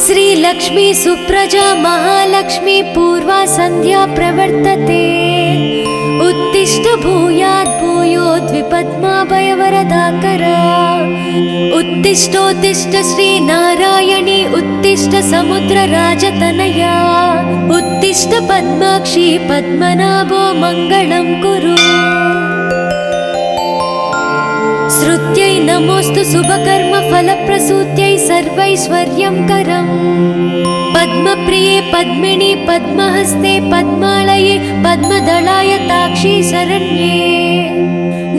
श्रीलक्ष्मी सुप्रजा महालक्ष्मी पूर्वा संध्या प्रवर्तते। उत्तिष्ठ भूयात् भूयोद्विपद्माभयवरदाकरा। उत्तिष्ठोत्तिष्ठ श्रीनारायणी उत्तिष्ठ समुद्रराजतनया। उत्तिष्ठ पद्माक्षी पद्मनाभो मङ्गलं कुरु। श्रुत्यै नमोस्तु शुभकर्म फलप्रसूत्यै सर्वैश्वर्यंकरम्। पद्मप्रिये पद्मिनी पद्महस्ते पद्मालये पद्मदलाय ताक्षी शरण्ये।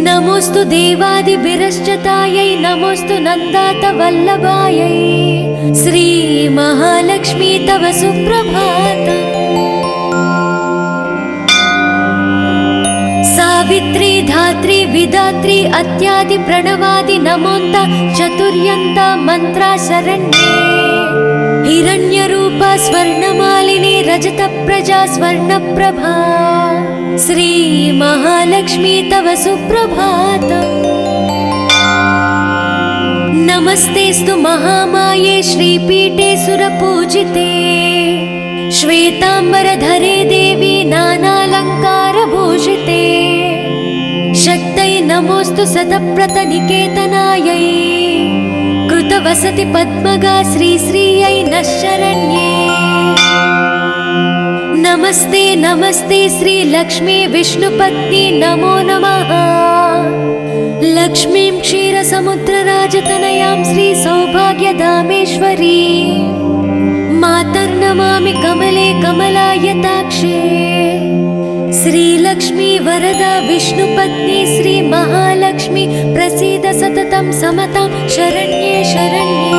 नमोस्तु देवादिभिरश्चतायै नमोस्तु नन्दात वल्लभायै। श्री महालक्ष्मी तव सुप्रभातम्। सावित्री धात्री विधात्री अत्यादि प्रणवादि नमोन्त चतुर्यन्त मंत्रा शरण्ये। हिरण्यरूपा स्वर्णमालिनी रजत प्रजा स्वर्णप्रभा। श्री महालक्ष्मी तव सुप्रभातम्। नमस्तेस्तु महामाये श्रीपीठे सुरपूजिते। श्वेतांबरधरे देवी नानालंकारभूषिते। शक्तै नमोस्तु सतप्रतनिकेतनायै। कृतवसति पद्मगा श्रीश्रियै नः शरण्ये। नमस्ते नमस्ते श्रीलक्ष्मी विष्णुपत्नी नमो नमः। लक्ष्मीं क्षीरसमुद्रराजतनयां श्रीसौभाग्यधामेश्वरी। मातर्नमामि कमले कमलायताक्षे। श्रीलक्ष्मी वरदा विष्णुपत्नी श्री महालक्ष्मी प्रसीद सततं समतां शरण्ये शरण्ये।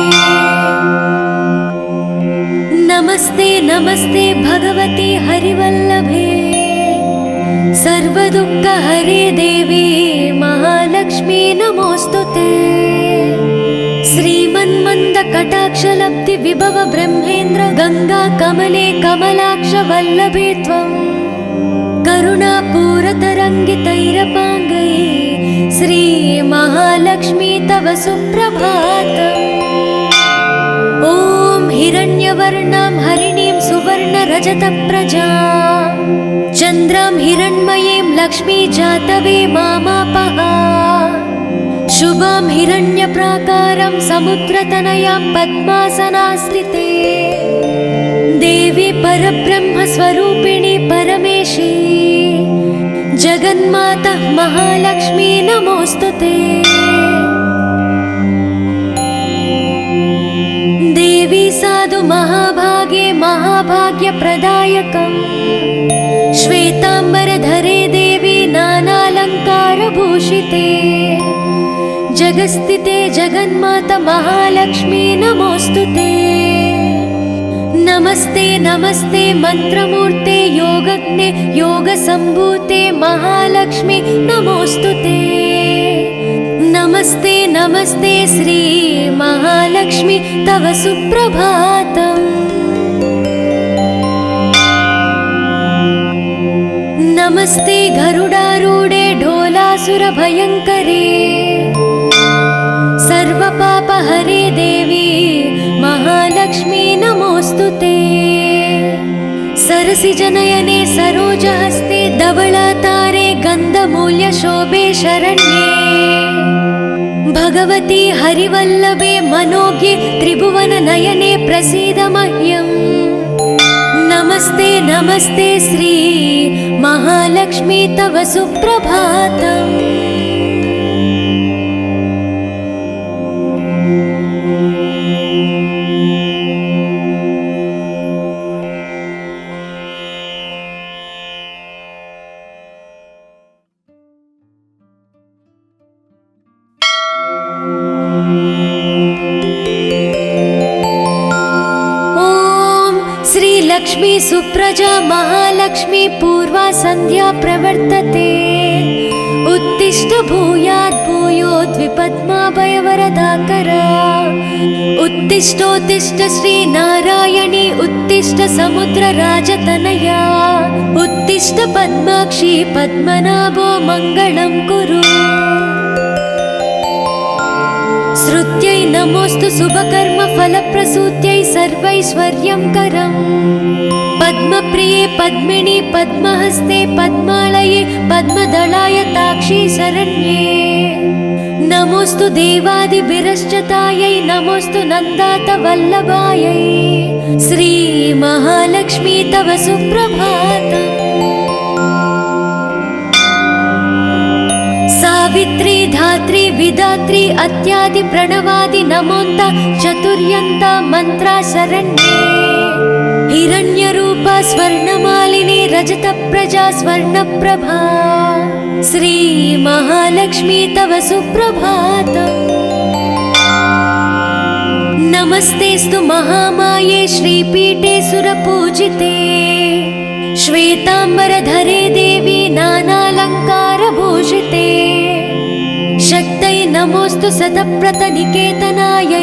नमस्ते नमस्ते भगवती हरिवल्लभे। सर्वदुःखहरे देवी महालक्ष्मी नमोस्तुते। श्रीमन्मन्दकटाक्षलब्धि विभव ब्रह्मेन्द्र गंगा कमले कमलाक्ष वल्लभे त्वं। करुणापूरतरङ्गितैरपाङ्गै श्री महालक्ष्मी तव सुप्रभातम्। ॐ हिरण्यवर्णां हरिणीं सुवर्णरजतप्रजां। चन्द्रां हिरण्मयीं लक्ष्मी जातवे मामापः। शुभां हिरण्यप्राकारं समुद्रतनयां पद्मासनास्थिते। देवी परब्रह्मस्वरूपिणी परमेशी। जगन्माता महालक्ष्मी नमोस्तुते। देवी साधु महाभागे महाभाग्यप्रदायकम्। श्वेतांबरधरे देवी नानालंकारभूषिते। जगस्थिते जगन्माता महालक्ष्मी नमोस्तुते। नमस्ते नमस्ते मंत्रमूर्ते योगज्ञे योगसंभूते महालक्ष्मी नमोस्तुते। नमस्ते नमस्ते श्री महालक्ष्मी तव सुप्रभातम्। नमस्ते गरुडारूढे ढोलासुरभयङ्करे। सर्वपापहरे देवी महालक्ष्मी नमोस्तुते। सरसिजनयने सरोजहस्ते धवलातारे गन्धमूल्यशोभे शरण्ये। भगवती हरिवल्लभे मनोज्ञे त्रिभुवननयने प्रसीद मह्यम्। नमस्ते नमस्ते श्री महालक्ष्मी तव सुप्रभातम्। लक्ष्मी सुप्रजा महालक्ष्मी पूर्वा संध्या प्रवर्तते। उत्तिष्ठ भूयात् भूयोद्विपद्माभयवरदाकरा। उत्तिष्ठोत्तिष्ठ श्रीनारायणी उत्तिष्ठ समुद्रराजतनया। उत्तिष्ठ पद्माक्षी पद्मनाभो मङ्गलं कुरु। श्रुत्यै नमोस्तु शुभकर्म फलप्रसूत्यै सर्वैश्वर्यङ्करम् पद्मप्रिये पद्मिनि पद्महस्ते पद्मालये पद्मदलायताक्षी शरण्ये नमोस्तु देवादिभिरश्चतायै नमोस्तु नन्दातवल्लभायै श्री महालक्ष्मी तव सुप्रभातम् सावित्री धात्री विधात्री अत्यादि प्रणवादि नमोन्त चतुर्यन्त मंत्रा शरण्ये हिरण्यरूपा स्वर्णमालिनी रजतप्रजा स्वर्णप्रभा श्री महालक्ष्मी तव सुप्रभातम् नमस्तेस्तु महामाये श्रीपीठे सुरपूजिते श्वेतांबरधरे देवी नानालङ्कारभूषिते शक्तये नमोस्तु शतप्रतनिकेतनायै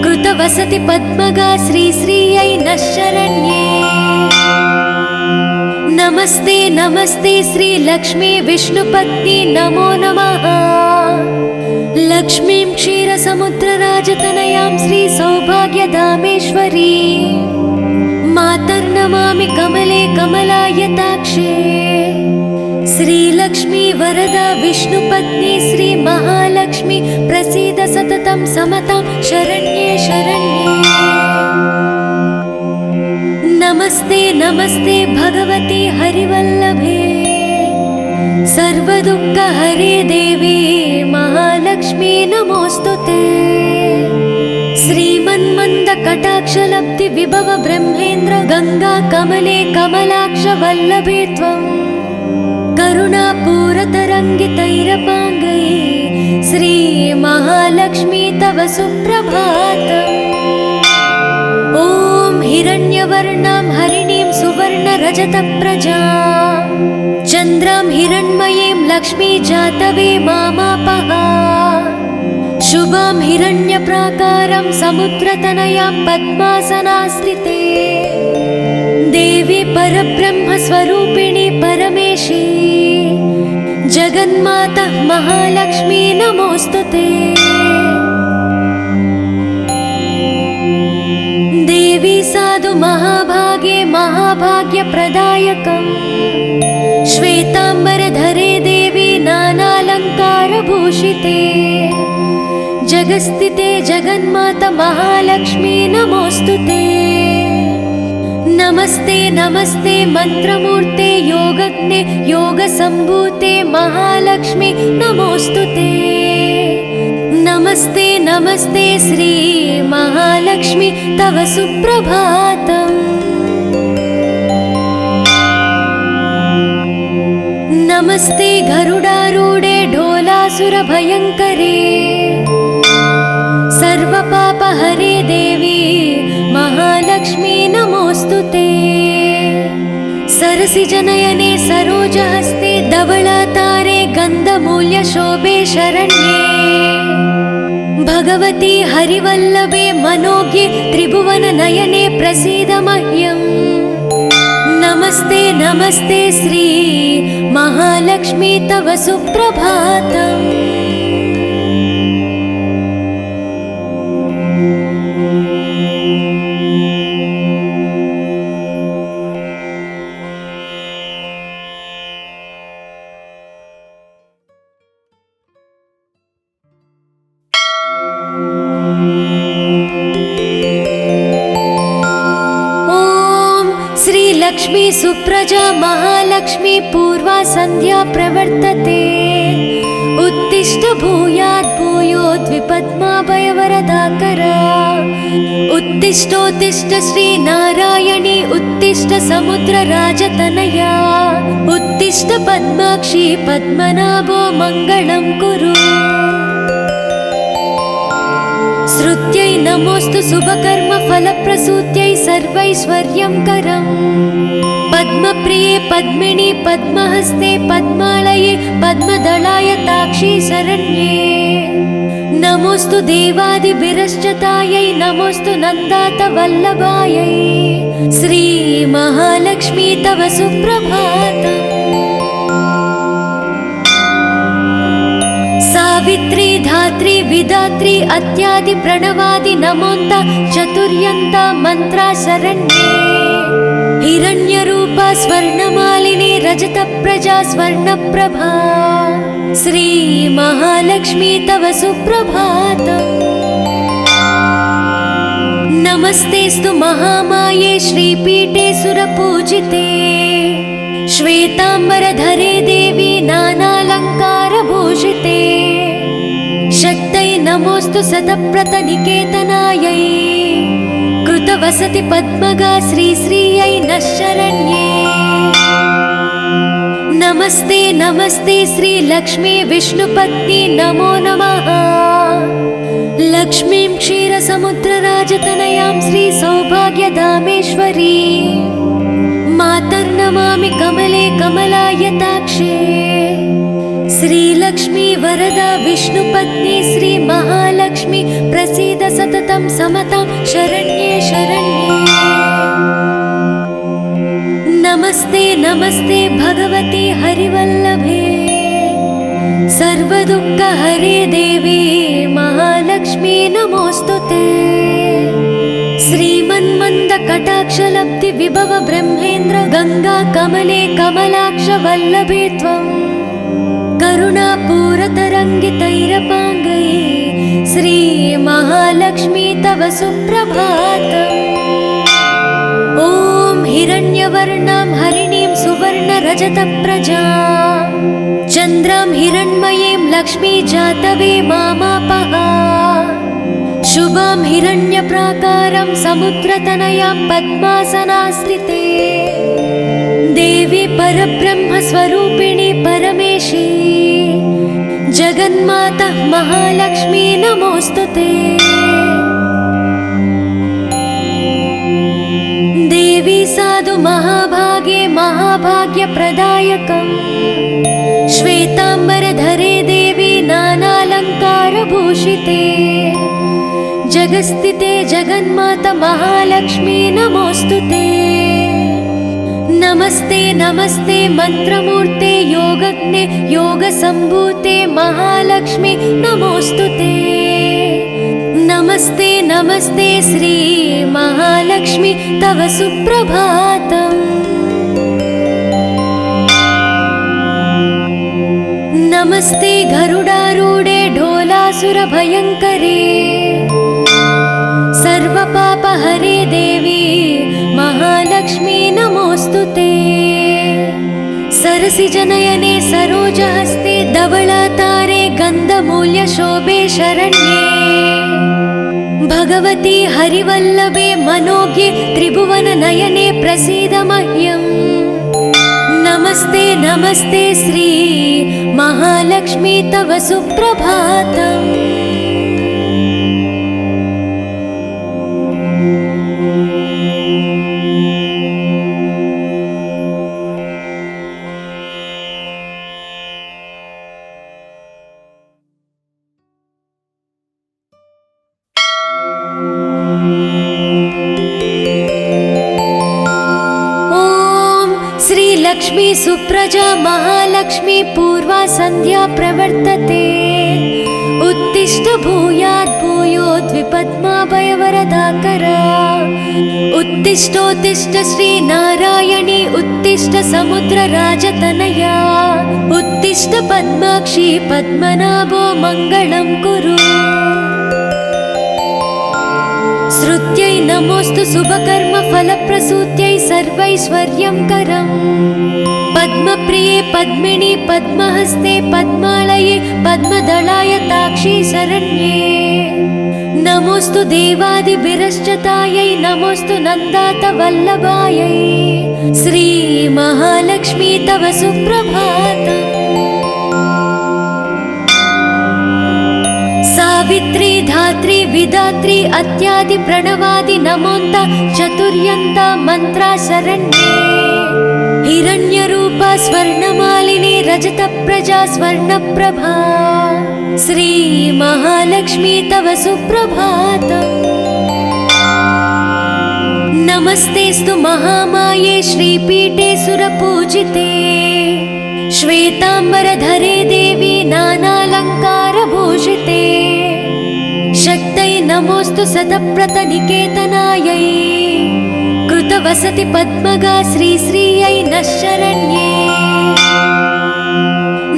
कृतवसति पद्मगा श्रीश्रियै नः शरण्ये नमस्ते नमस्ते श्रीलक्ष्मी विष्णुपत्नी नमो नमः लक्ष्मीं क्षीरसमुद्रराजतनयां श्रीसौभाग्यधामेश्वरी मातर्नमामि कमले कमलायताक्षे श्रीलक्ष्मी वरदा विष्णुपत्नी श्री महालक्ष्मी प्रसीद सततं समतां शरण्ये शरण्ये नमस्ते नमस्ते भगवती हरिवल्लभे सर्वदुःखहरे देवी महालक्ष्मी नमोस्तुते श्रीमन्मन्दकटाक्षलब्धि विभव ब्रह्मेन्द्र गंगा कमले कमलाक्ष वल्लभे त्वं करुणापूरतरङ्गितैरपाङ्गै श्री महालक्ष्मी तव सुप्रभातम् ॐ हिरण्यवर्णां हरिणीं सुवर्णरजतप्रजां चन्द्रां हिरण्मयीं लक्ष्मी जातवे मामापः शुभां हिरण्यप्राकारं समुद्रतनयां पद्मासनास्थिते देवी परब्रह्मस्वरूपिणी परमेशी जगन्माता महालक्ष्मी नमोस्तुते देवी साधु महाभागे महाभाग्यप्रदायकम् श्वेतांबरधरे देवी नानालङ्कारभूषिते जगस्थिते जगन्माता महालक्ष्मी नमोस्तुते नमस्ते नमस्ते मंत्रमूर्ते योगज्ञे योगसम्भूते महालक्ष्मी नमोस्तुते नमस्ते नमस्ते श्री महालक्ष्मी तव सुप्रभातम् नमस्ते गरुडारूढे ढोलासुरभयङ्करे सर्वपापहरे देवी महालक्ष्मी नमोस्तुते सरसिजनयने सरोजहस्ते धवलातारे गन्धमूल्यशोभे शरण्ये भगवती हरिवल्लभे मनोज्ञे त्रिभुवननयने प्रसीद मह्यम् नमस्ते नमस्ते श्री महालक्ष्मी तव सुप्रभातम् लक्ष्मी सुप्रजा महालक्ष्मी पूर्वा संध्या प्रवर्तते उत्तिष्ठ भूयात् भूयोद्विपद्माभयवरदाकरा उत्तिष्ठोत्तिष्ठ श्री नारायणी उत्तिष्ठ समुद्रराजतनया उत्तिष्ठ पद्माक्षी पद्मनाभो मङ्गलं कुरु श्रुत्यै नमोस्तु शुभकर्म फलप्रसूत्यै सर्वैश्वर्यङ्करम् पद्मप्रिये पद्मिनि पद्महस्ते पद्मालये पद्मदलायताक्षी शरण्ये नमोस्तु देवादिभिरश्चतायै नमोस्तु नन्दातवल्लभायै श्री महालक्ष्मी तव सुप्रभातम् सावित्री धात्री विधात्री अत्यादि प्रणवादि नमोन्त चतुर्यन्त मंत्रा शरण्ये हिरण्यरूपा स्वर्णमालिनी रजत प्रजा स्वर्णप्रभा श्री महालक्ष्मी तव सुप्रभातम्। नमस्तेस्तु महामाये श्रीपीठे सुरपूजिते श्वेतांबरधरे देवी नानालंकारभूषिते शक्तये नमोस्तु शतप्रतनिकेतनायै कृतवसति पद्मगा श्रीश्रियै नः शरण्ये। नमस्ते नमस्ते श्रीलक्ष्मी विष्णुपत्नी नमो नमः। लक्ष्मीं क्षीरसमुद्रराजतनयां श्रीसौभाग्यधामेश्वरी मातर्नमामि कमले कमलायताक्षे। श्रीलक्ष्मी वरदा विष्णुपत्नी श्रीमहालक्ष्मी प्रसीद सततं समतां शरण्ये शरण्ये। नमस्ते नमस्ते भगवती हरिवल्लभे सर्वदुःखहरे देवी महालक्ष्मी नमोस्तुते। श्रीमन्मन्दकटाक्षलब्धि विभव ब्रह्मेन्द्र गंगा कमले कमलाक्ष वल्लभे त्वं करुणापूरतरङ्गितैरपाङ्गै श्री महालक्ष्मी तव सुप्रभातम्। ॐ हिरण्यवर्णां हरिणीं सुवर्णरजतप्रजां चन्द्रां हिरण्मयीं लक्ष्मी जातवे मामापः शुभां हिरण्यप्राकारं समुद्रतनयां पद्मासनास्थिते देवी परब्रह्मस्वरूपिणी परमेशी जगन्माता महालक्ष्मी नमोस्तुते। देवी साधु महाभागे महाभाग्यप्रदायकम् श्वेतांबरधरे देवी नानालंकारभूषिते जगस्थिते जगन्माता महालक्ष्मी नमोस्तुते। नमस्ते नमस्ते मंत्रमूर्ते योगज्ञे योगसंभूते महालक्ष्मी नमोस्तुते। नमस्ते नमस्ते श्री महालक्ष्मी तव सुप्रभातम्। नमस्ते गरुडारूढे ढोलासुरभयङ्करे सर्वपापहरे देवी महालक्ष्मी नमोस्तुते। सरसिजनयने सरोजहस्ते धवलातारे गन्धमूल्यशोभे शरण्ये भगवती हरिवल्लभे मनोज्ञे त्रिभुवननयने प्रसीद मह्यम्। नमस्ते नमस्ते श्री महालक्ष्मी तव सुप्रभातम्। लक्ष्मी सुप्रजा महालक्ष्मी पूर्वा संध्या प्रवर्तते उत्तिष्ठ भूयात् भूयोद्विपद्माभयवरदाकरा उत्तिष्ठोत्तिष्ठ श्री नारायणी उत्तिष्ठ समुद्रराजतनया उत्तिष्ठ पद्माक्षी पद्मनाभो मंगलं कुरु। श्रुत्यै नमोस्तु शुभकर्म फलप्रसूत्यै सर्वैश्वर्यं करम् पद्मप्रिये पद्मिनी पद्महस्ते पद्मालये पद्मदलायताक्षी शरण्ये। नमोस्तु देवादिभिरश्चतायै नमोस्तु नन्दातवल्लभायै श्री महालक्ष्मी तव सुप्रभातम्। सावित्री धात्री विधात्री अत्यादि प्रणवादि नमोन्त चतुर्यन्त मंत्रा शरण्ये हिरण्यरूपा स्वर्णमालिनी रजत प्रजा स्वर्णप्रभा श्री महालक्ष्मी तव सुप्रभातम्। नमस्तेस्तु महामाये श्रीपीठे सुरपूजिते श्वेतांबरधरे देवी नानालंकारभूषिते शक्तै नमोऽस्तु सतप्रतनिकेतनायै कृतवसति पद्मगा श्रीश्रियै नः शरण्ये।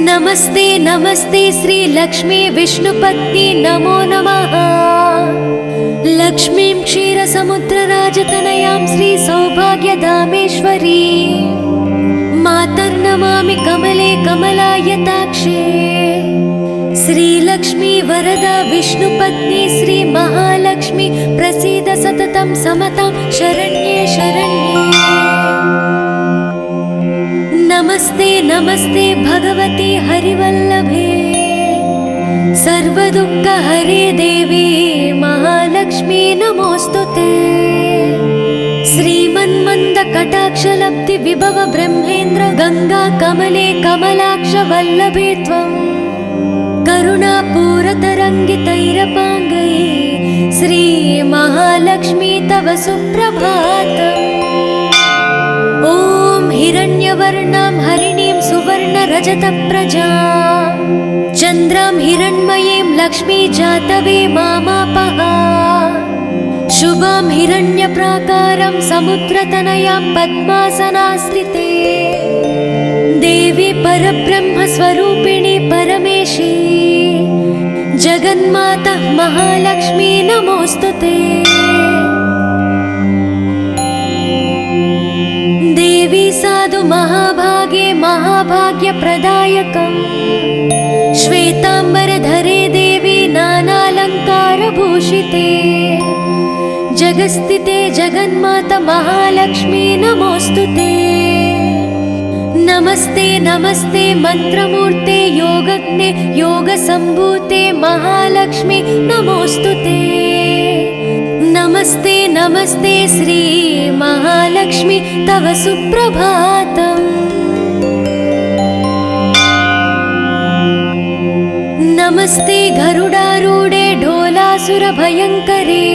नमस्ते नमस्ते श्रीलक्ष्मी विष्णुपत्नी नमो नमः। लक्ष्मीं क्षीरसमुद्रराजतनयां श्रीसौभाग्यधामेश्वरी मातर्नमामि कमले कमलायताक्षे। श्रीलक्ष्मी वरदा विष्णुपत्नी श्रीमहालक्ष्मी प्रसीद सततं समतां शरण्ये शरण्ये। नमस्ते नमस्ते भगवती हरिवल्लभे सर्वदुःखहरे देवी महालक्ष्मी नमोऽस्तुते। श्रीमन्मन्दकटाक्षलब्धि विभव ब्रह्मेन्द्र गंगा कमले कमलाक्ष वल्लभे त्वं करुणापूरतरङ्गितैरपाङ्गै श्री महालक्ष्मी तव सुप्रभातम्। ॐ हिरण्यवर्णां हरिणीं सुवर्णरजतप्रजां चन्द्रां हिरण्मयीं लक्ष्मी जातवे मामापः। शुभां हिरण्यप्राकारं समुद्रतनयां पद्मासनास्थिते देवी परब्रह्मस्वरूपिणी परमेशी जगन्माता महालक्ष्मी नमोऽस्तुते। देवी साधु महाभागे महाभाग्यप्रदायकम् श्वेताम्बरधरे देवी नानालङ्कारभूषिते जगस्थिते जगन्माता महालक्ष्मी नमोऽस्तुते। नमस्ते नमस्ते मंत्रमूर्ते योगज्ञे योगसम्भूते महालक्ष्मी नमोऽस्तुते। नमस्ते नमस्ते श्री महालक्ष्मी तव सुप्रभातम्। नमस्ते गरुडारूढे ढोलासुरभयङ्करे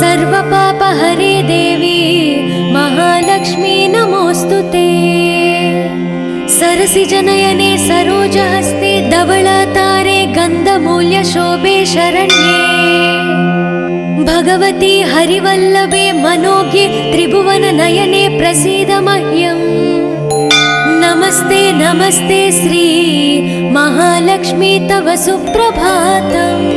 सर्वपापहरे देवी महालक्ष्मी नमोऽस्तुते। सरसिजनयने सरोजहस्ते धवलातारे गन्धमूल्यशोभे शरण्ये। भगवती हरिवल्लभे मनोज्ञे त्रिभुवननयने प्रसीद मह्यम्। नमस्ते नमस्ते श्री महालक्ष्मी तव सुप्रभातम्।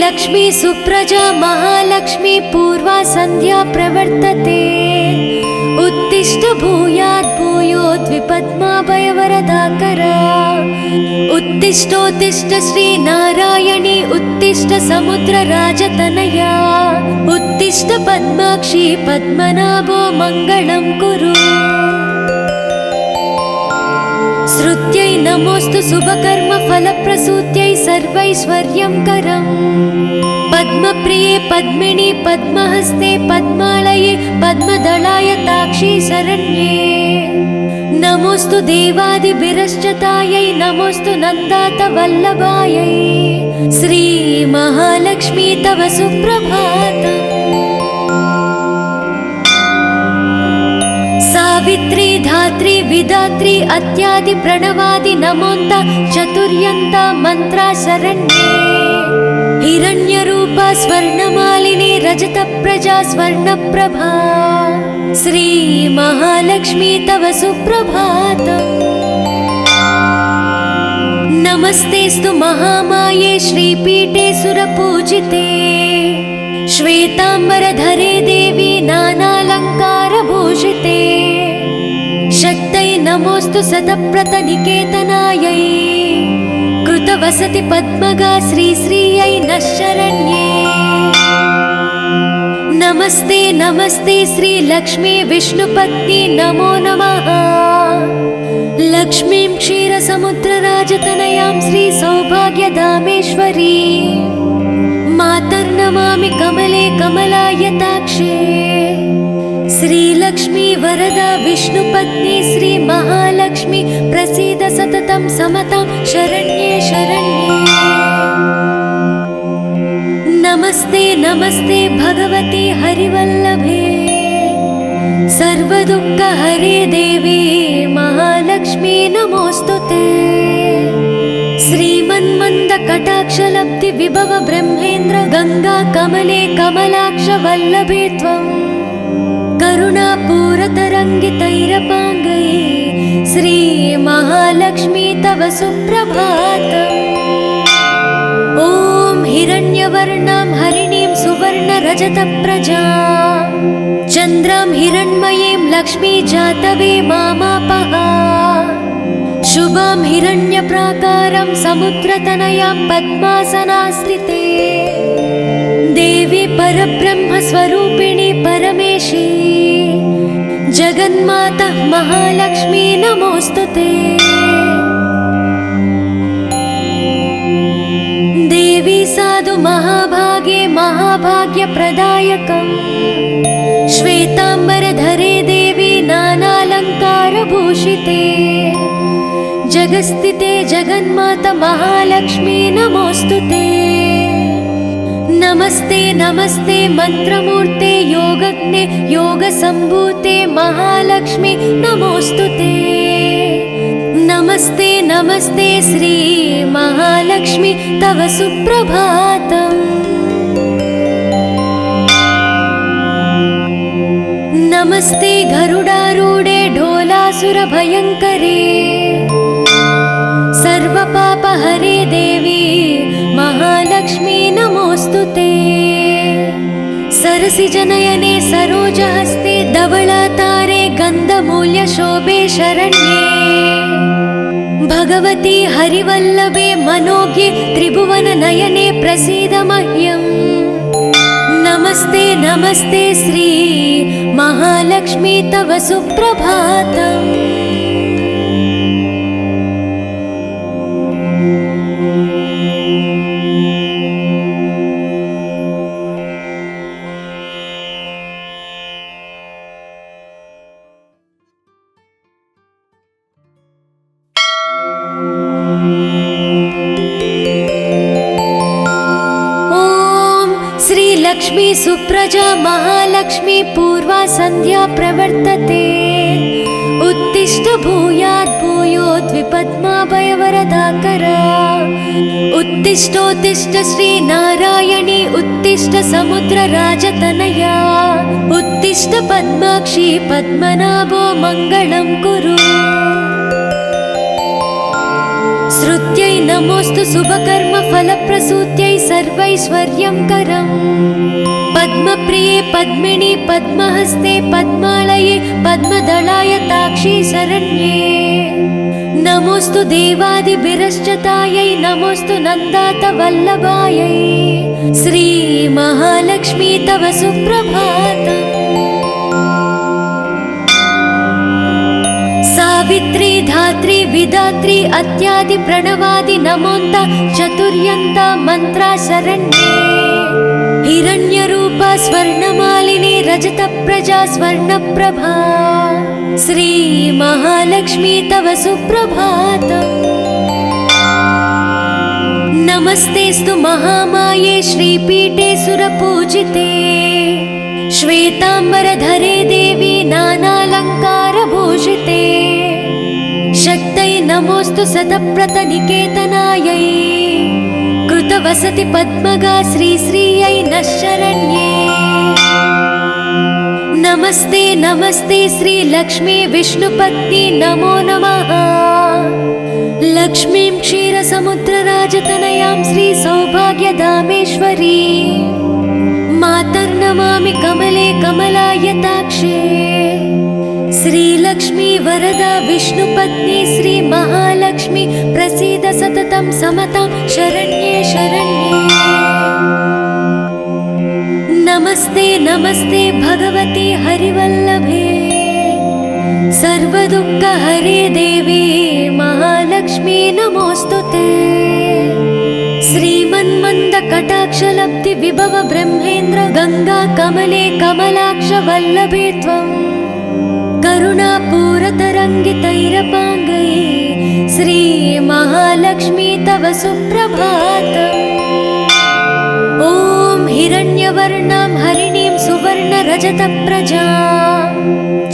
लक्ष्मी सुप्रजा महालक्ष्मी पूर्वा संध्या प्रवर्तते। उत्तिष्ठ भूयात् भूयोद्विपद्माभयवरदाकरा। उत्तिष्ठोत्तिष्ठ श्री नारायणी उत्तिष्ठ समुद्रराजतनया। उत्तिष्ठ पद्माक्षी पद्मनाभो मङ्गलं कुरु। श्रुत्यै नमोऽस्तु शुभकर्म फलप्रसूत्यै सर्वैश्वर्यं करम्। पद्मप्रिये पद्मिनी पद्महस्ते पद्मालये पद्मदलायताक्षी शरण्ये। नमोऽस्तु देवादिभिरश्चतायै नमोऽस्तु नन्दातवल्लभायै श्री महालक्ष्मी तव सुप्रभातम्। सावित्री धात्री विधात्री अत्यादि प्रणवादि नमोन्त चतुर्यन्ता मंत्रा शरण्ये। हिरण्यरूपा स्वर्णमालिनी रजतप्रजा स्वर्णप्रभा श्री महालक्ष्मी तव सुप्रभातम्। नमस्तेस्तु महामाये श्रीपीठे सुरपूजिते श्वेताम्बरधरे देवी नानालङ्कारभूषिते। शक्तै नमोऽस्तु सतप्रतनिकेतनायै कृतवसति पद्मगा श्रीश्रियै नः शरण्ये। नमस्ते नमस्ते श्रीलक्ष्मी विष्णुपत्नी नमो नमः। लक्ष्मीं क्षीरसमुद्रराजतनयां श्रीसौभाग्यधामेश्वरी मातर्नमामि कमले कमलायताक्षे। श्रीलक्ष्मी वरदा विष्णुपत्नी श्री महालक्ष्मी प्रसीद सततं समतां शरण्ये शरण्ये। नमस्ते नमस्ते भगवती हरिवल्लभे सर्वदुःखहरे देवी महालक्ष्मी नमोस्तुते। श्रीमन्मन्दकटाक्षलब्धि विभव ब्रह्मेन्द्र गंगा कमले कमलाक्ष वल्लभे त्वं करुणापूरतरङ्गितैरपाङ्गै श्री महालक्ष्मी तव सुप्रभातम्। ॐ हिरण्यवर्णां हरिणीं सुवर्णरजतप्रजां चन्द्रां हिरण्मयीं लक्ष्मी जातवे मामापः। शुभां हिरण्यप्राकारं समुद्रतनयां पद्मासनास्थिते देवी परब्रह्मस्वरूपिणी परमेशी जगन्माता महालक्ष्मी नमोस्तुते। देवी साधु महाभागे महाभाग्यप्रदायकम् श्वेताम्बरधरे देवी नानालङ्कारभूषिते जगस्थिते जगन्माता महालक्ष्मी नमोस्तुते। नमस्ते नमस्ते मंत्रमूर्ते योगज्ञे योगसम्भूते महालक्ष्मी नमोस्तुते। नमस्ते नमस्ते श्री महालक्ष्मी तव सुप्रभातम्। नमस्ते गरुडारूढे ढोलासुरभयङ्करे सर्वपापहरे देवी महालक्ष्मी नमोस्तुते। सरसिजनयने सरोजहस्ते धवलातारे गन्धमूल्यशोभे शरण्ये भगवती हरिवल्लभे मनोज्ञे त्रिभुवननयने प्रसीद मह्यम्। नमस्ते नमस्ते श्री महालक्ष्मी तव सुप्रभातम्। लक्ष्मी सुप्रजा महालक्ष्मी पूर्वा संध्या प्रवर्तते उत्तिष्ठ भूयात् भूयोद्विपद्माभयवरदाकरा उत्तिष्ठोत्तिष्ठ श्री नारायणी उत्तिष्ठ समुद्रराजतनया उत्तिष्ठ पद्माक्षी पद्मनाभो मङ्गलं कुरु। श्रुत्यै नमोस्तु शुभकर्म फलप्रसूत्यै सर्वैश्वर्यंकरम् पद्मप्रिये पद्मिनी पद्महस्ते पद्मालये पद्मदलायताक्षी शरण्ये। नमोस्तु देवादिभिरश्चतायै नमोस्तु नन्दातवल्लभायै श्री महालक्ष्मी तव सुप्रभातम्। सावित्री धात्री विधात्री अत्यादि प्रणवादि नमोन्ता चतुर्यन्ता मंत्रा शरण्ये। हिरण्यरूपा स्वर्णमालिनी रजतप्रजा स्वर्णप्रभा श्री महालक्ष्मी तव सुप्रभातम्। नमस्तेस्तु महामाये श्रीपीठे सुरपूजिते श्वेताम्बरधरे देवी नानालङ्कारभूषिते शक्तै नमोस्तु शतप्रतनिकेतनायै कृतवसति पद्मगा श्रीश्रियै नः शरण्ये। नमस्ते नमस्ते श्री लक्ष्मी विष्णुपत्नी नमो नमः। लक्ष्मीं क्षीरसमुद्रराजतनयां श्री सौभाग्यधामेश्वरी मातर्नमामि कमले कमलायताक्षे। श्रीलक्ष्मी वरदा विष्णुपत्नी श्री महालक्ष्मी प्रसीद सततं समतां शरण्ये शरण्ये। नमस्ते नमस्ते भगवती हरिवल्लभे सर्वदुःखहरे देवी महालक्ष्मी नमोस्तुते। श्रीमन्मन्दकटाक्षलब्धि विभव ब्रह्मेन्द्र गंगा कमले कमलाक्ष वल्लभे त्वं करुणापूरतरङ्गितैरपाङ्गैः श्रीमहालक्ष्मी तव सुप्रभातम्। ॐ हिरण्यवर्णां हरिणीं सुवर्णरजतप्रजां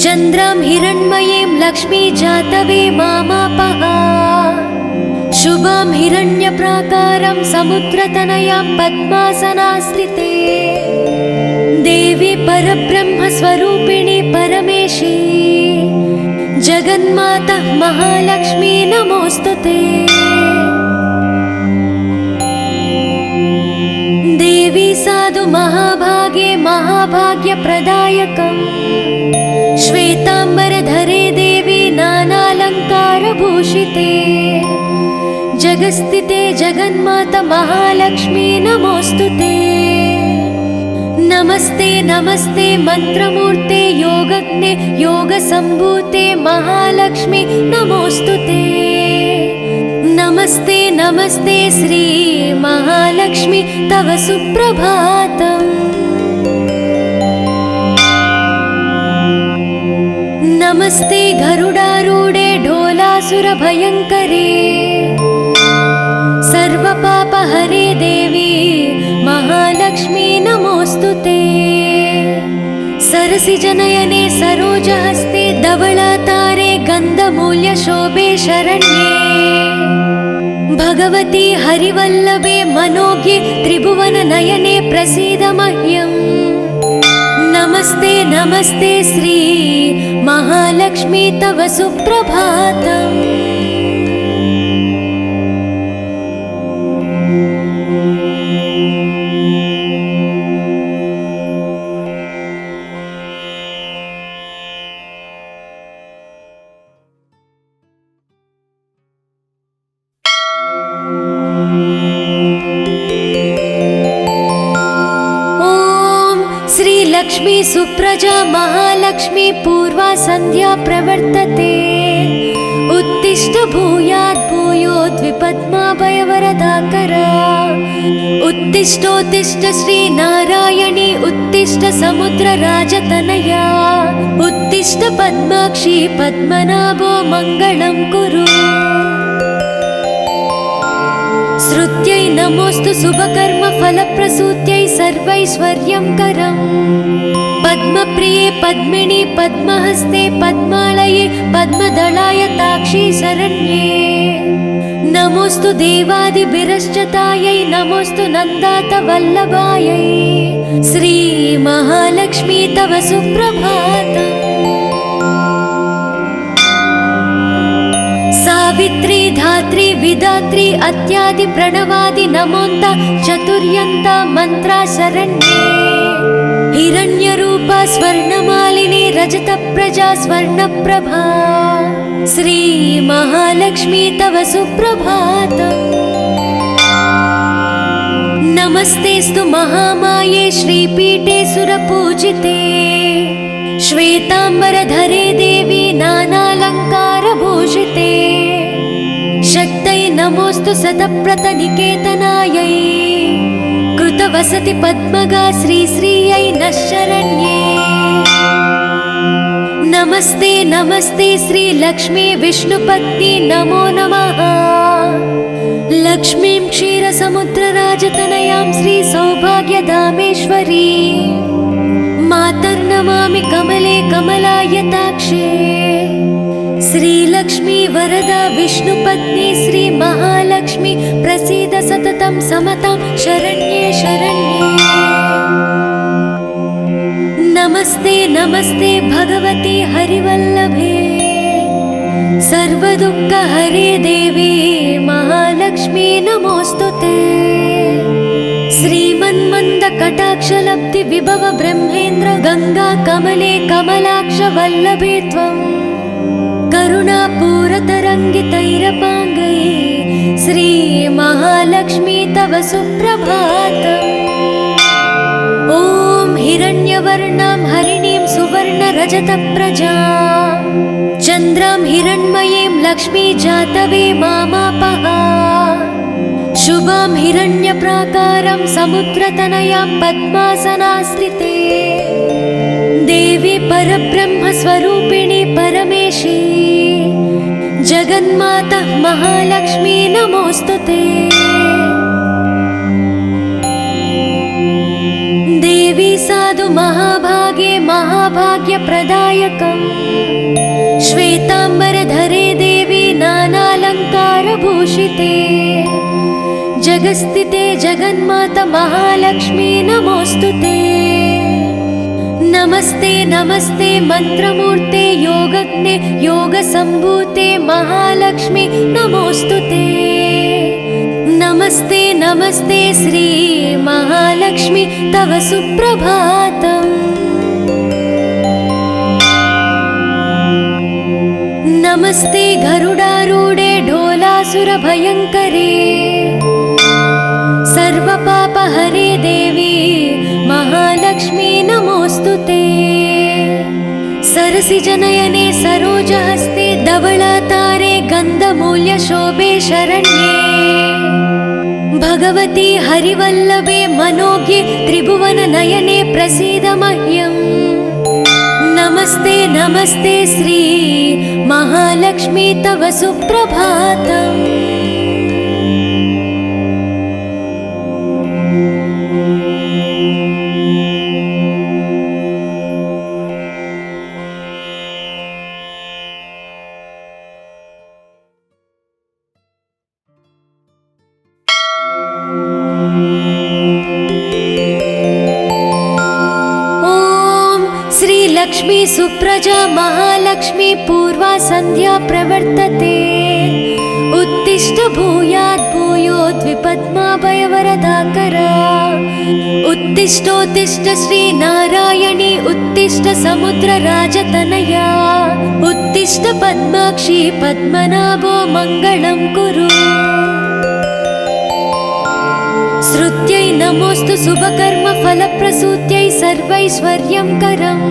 चन्द्रां हिरण्मयीं लक्ष्मी जातवे मामापः। शुभां हिरण्यप्राकारां समुद्रतनयां पद्मासनास्थिते देवी परब्रह्मस्वरूपिणी परमेशी जगन्माता महालक्ष्मी नमोस्तुते। देवी साधु महाभागे महाभाग्यप्रदायकम् श्वेताम्बरधरे देवी नानालङ्कारभूषिते जगस्थिते जगन्माता महालक्ष्मी नमोस्तुते। नमस्ते नमस्ते मंत्रमूर्ते योगज्ञे योगसम्भूते महालक्ष्मी नमोस्तुते। नमस्ते नमस्ते श्री महालक्ष्मी तव सुप्रभातम्। नमस्ते गरुडारूढे ढोलासुरभयङ्करे सर्वपापहरे देवी महालक्ष्मी नमोस्तुते। सरसिजनयने सरोजहस्ते धवलातारे गन्धमूल्यशोभे शरण्ये भगवती हरिवल्लभे मनोज्ञे त्रिभुवननयने प्रसीद मह्यम्। नमस्ते नमस्ते श्री महालक्ष्मी तव सुप्रभातम्। लक्ष्मी सुप्रजा महालक्ष्मी पूर्वा संध्या प्रवर्तते उत्तिष्ठ भूयात् भूयोद्विपद्माभयवरदाकरा। उत्तिष्ठोत्तिष्ठ श्री नारायणी उत्तिष्ठ समुद्रराजतनया उत्तिष्ठ पद्माक्षी पद्मनाभो मङ्गलं कुरु। श्रुत्यै नमोस्तु शुभकर्म फलप्रसूत्यै सर्वैश्वर्यंकरम्। पद्मप्रिये पद्मिनी पद्महस्ते पद्मालये पद्मदलाय ताक्षी शरण्ये नमोस्तु देवादिभिरश्चतायै नमोस्तु नन्दात वल्लभायै श्री महालक्ष्मी तव सुप्रभातम्। सावित्री धात्री विधात्री अत्यादि प्रणवादि नमोन्त चतुर्यन्ता मंत्रा शरण्ये हिरण्यरूपा स्वर्णमालिनी रजतप्रजा स्वर्णप्रभा श्री महालक्ष्मी तव सुप्रभातम्। नमस्तेस्तु महामाये श्रीपीठे सुरपूजिते श्वेताम्बरधरे देवी नानालङ्कारभूषिते शक्तै नमोस्तु शतप्रतनिकेतनायै कृतवसति पद्मगा श्रीश्रियै नः शरण्ये। नमस्ते नमस्ते श्री लक्ष्मी विष्णुपत्नी नमो नमः। लक्ष्मीं क्षीरसमुद्रराजतनयां श्री सौभाग्यधामेश्वरी मातर्नमामि कमले कमलायताक्षे। श्रीलक्ष्मी वरदा विष्णुपत्नी श्री महालक्ष्मी प्रसीद सततं समतां शरण्ये शरण्ये। नमस्ते नमस्ते भगवती हरिवल्लभे सर्वदुःखहरे देवी महालक्ष्मी नमोस्तुते। श्रीमन्मन्दकटाक्षलब्धि विभव ब्रह्मेन्द्र गंगा कमले कमलाक्ष वल्लभे त्वं करुणापूरतरङ्गितैरपाङ्गैः श्री महालक्ष्मी तव सुप्रभातम्। ॐ हिरण्यवर्णां हरिणीं सुवर्णरजतप्रजां चन्द्रां हिरण्मयीं लक्ष्मी जातवे मामापः। शुभां हिरण्यप्राकारां समुद्रतनयां पद्मासनास्थिते देवी परब्रह्मस्वरूपिणी परमेशी जगन्माता महालक्ष्मी नमोस्तुते। देवी साधु महाभागे महाभाग्यप्रदायकम् श्वेतांबरधरे देवी नानालंकारभूषिते जगस्थिते जगन्माता महालक्ष्मी नमोस्तुते। नमस्ते नमस्ते मंत्रमूर्ते योगज्ञे योगसंभूते महालक्ष्मी नमोस्तुते। नमस्ते नमस्ते श्री महालक्ष्मी तव सुप्रभातम्। नमस्ते गरुडारूढे ढोलासुरभयङ्करे सर्वपापहरे देवी महालक्ष्मी नमोस्तुते। सरसिजनयने सरोजहस्ते धवलातारे गन्धमूल्यशोभे शरण्ये भगवती हरिवल्लभे मनोज्ञे त्रिभुवननयने प्रसीद मह्यम्। नमस्ते नमस्ते श्री महालक्ष्मी तव सुप्रभातम्। लक्ष्मी सुप्रजा महालक्ष्मी पूर्वा संध्या प्रवर्तते। उत्तिष्ठ भूयात् भूयोद्विपद्माभयवरदाकरा। उत्तिष्ठोत्तिष्ठ श्री नारायणी उत्तिष्ठ समुद्रराजतनया। उत्तिष्ठ पद्माक्षी पद्मनाभो मङ्गलं कुरु। श्रुत्यै नमोस्तु शुभकर्म फलप्रसूत्यै सर्वैश्वर्यं करम्।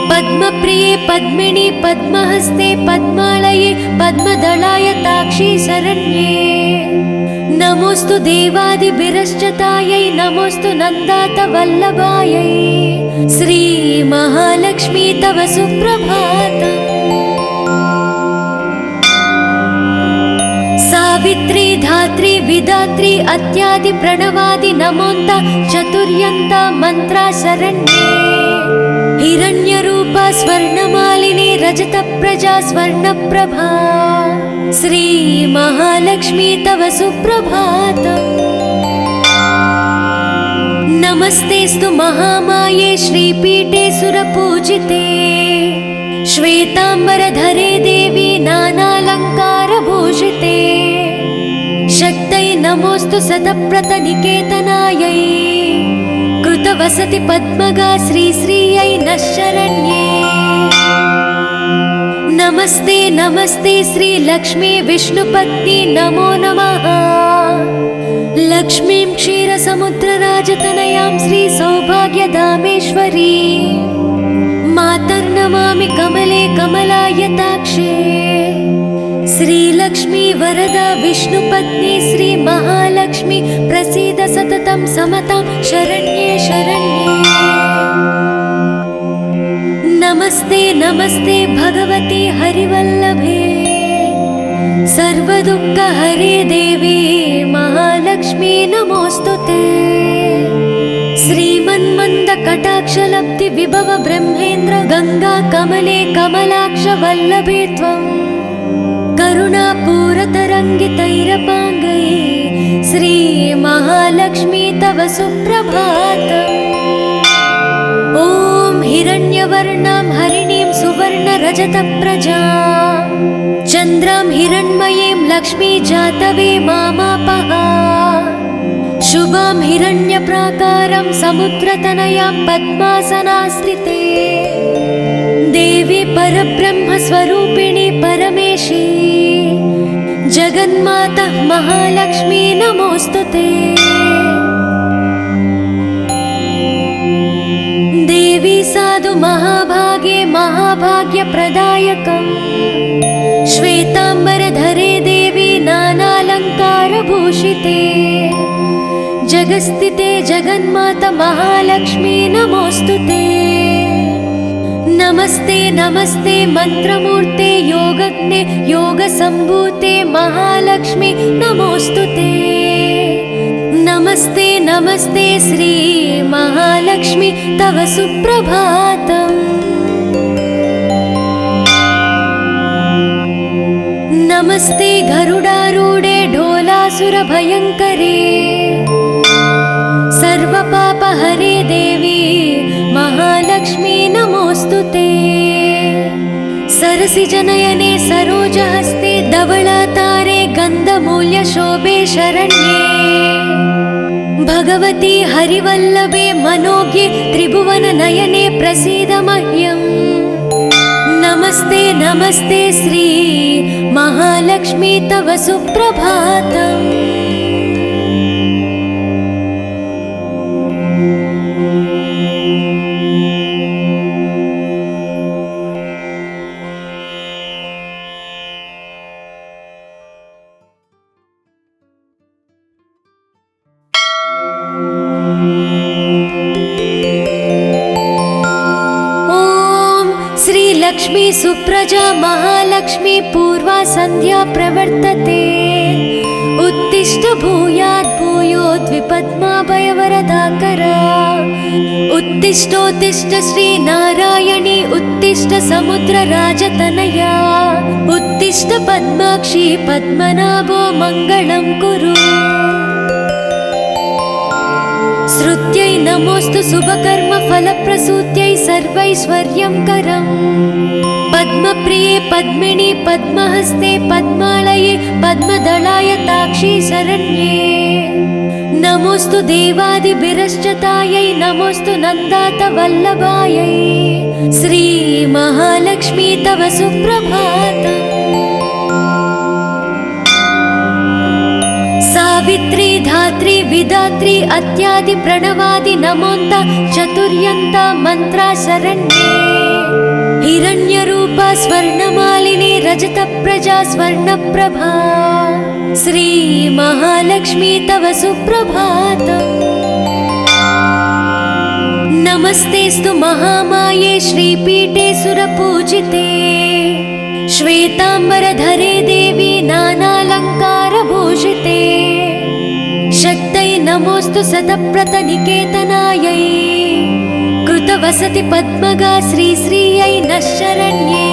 पद्मप्रिये पद्मिनी पद्महस्ते पद्मालये पद्मदलाय ताक्षी शरण्ये। नमोस्तु देवादिभिरश्चतायै नमोस्तु नन्दात वल्लभायै। श्री महालक्ष्मी तव सुप्रभातम्। सावित्री धात्री विधात्री अत्यादि प्रणवादि नमोन्ता चतुर्यन्ता मंत्रा शरण्ये। हिरण्यरूपा स्वर्णमालिनी रजतप्रजा स्वर्णप्रभा। श्री महालक्ष्मी तव सुप्रभातम्। नमस्तेस्तु महामाये श्रीपीठे सुरपूजिते। श्वेतांबरधरे देवी नानालंकारभूषिते। शक्तै नमोस्तु सतप्रतनिकेतनायै। कृतवसति पद्मगा श्रीश्रियै नः शरण्ये। नमस्ते नमस्ते श्री लक्ष्मी विष्णुपत्नी नमो नमः। लक्ष्मीं क्षीरसमुद्रराजतनयां श्री सौभाग्यधामेश्वरी मातर्नमामि कमले कमलायताक्षे। श्रीलक्ष्मी वरदा विष्णुपत्नी श्री महालक्ष्मी प्रसीद सततं समतां शरण्ये शरण्ये। नमस्ते नमस्ते भगवती हरिवल्लभे सर्वदुःखहरे देवी महालक्ष्मी नमोस्तुते। श्रीमन्मन्दकटाक्षलब्धि विभव ब्रह्मेन्द्र गंगा कमले कमलाक्ष वल्लभे त्वं। करुणापूरतरङ्गितैरपाङ्गै श्री महालक्ष्मी तव सुप्रभातम्। ॐ हिरण्यवर्णां हरिणीं सुवर्णरजतप्रजां चन्द्रां हिरण्मयीं लक्ष्मी जातवे मामापः। शुभां हिरण्यप्राकारं समुद्रतनयां पद्मासनास्थिते। देवी परब्रह्मस्वरूपिणी परमेशी जगन्माता महालक्ष्मी नमोस्तुते। देवी साधु महाभागे महाभाग्यप्रदायकम् श्वेतांबरधरे देवी नानालंकारभूषिते जगस्थिते जगन्माता महालक्ष्मी नमोस्तुते। नमस्ते नमस्ते मंत्रमूर्ते योगज्ञे योगसम्भूते महालक्ष्मी नमोस्तुते। नमस्ते नमस्ते श्री महालक्ष्मी तव सुप्रभातम्। नमस्ते गरुडारूढे ढोलासुरभयङ्करे सर्वपापहरे देवी महालक्ष्मी नमोस्तुते। सरसिजनयने सरोजहस्ते धवलातारे गन्धमूल्यशोभे शरण्ये भगवती हरिवल्लभे मनोज्ञे त्रिभुवननयने प्रसीद मह्यम्। नमस्ते नमस्ते श्री महालक्ष्मी तव सुप्रभातम्। लक्ष्मी सुप्रजा महालक्ष्मी पूर्वा संध्या प्रवर्तते। उत्तिष्ठ भूयात् भूयोद्विपद्माभयवरदाकरा। उत्तिष्ठोत्तिष्ठ श्री नारायणी उत्तिष्ठ समुद्रराजतनया। उत्तिष्ठ पद्माक्षी पद्मनाभो मङ्गलं कुरु। श्रुत्यै नमोस्तु शुभकर्म फलप्रसूत्यै सर्वैश्वर्यं करम्। पद्मप्रिये पद्मिनी पद्महस्ते पद्मालये पद्मदलाय ताक्षी शरण्ये। नमोस्तु देवादिभिरश्चतायै नमोस्तु नन्दात वल्लभायै। श्री महालक्ष्मी तव सुप्रभातम्। सावित्री धात्री विधात्री अत्यादि प्रणवादि नमोन्त चतुर्यन्त मंत्रा शरण्ये। हिरण्यरूपा स्वर्णमालिनी रजतप्रजा स्वर्णप्रभा। श्री महालक्ष्मी तव सुप्रभातम्। नमस्तेस्तु महामाये श्रीपीठे सुरपूजिते। श्वेतांबरधरे देवी नानालङ्कारभूषिते। शक्तये नमोस्तु शतप्रतनिकेतनायै। कृतवसति पद्मगा श्रीश्रियै नः शरण्ये।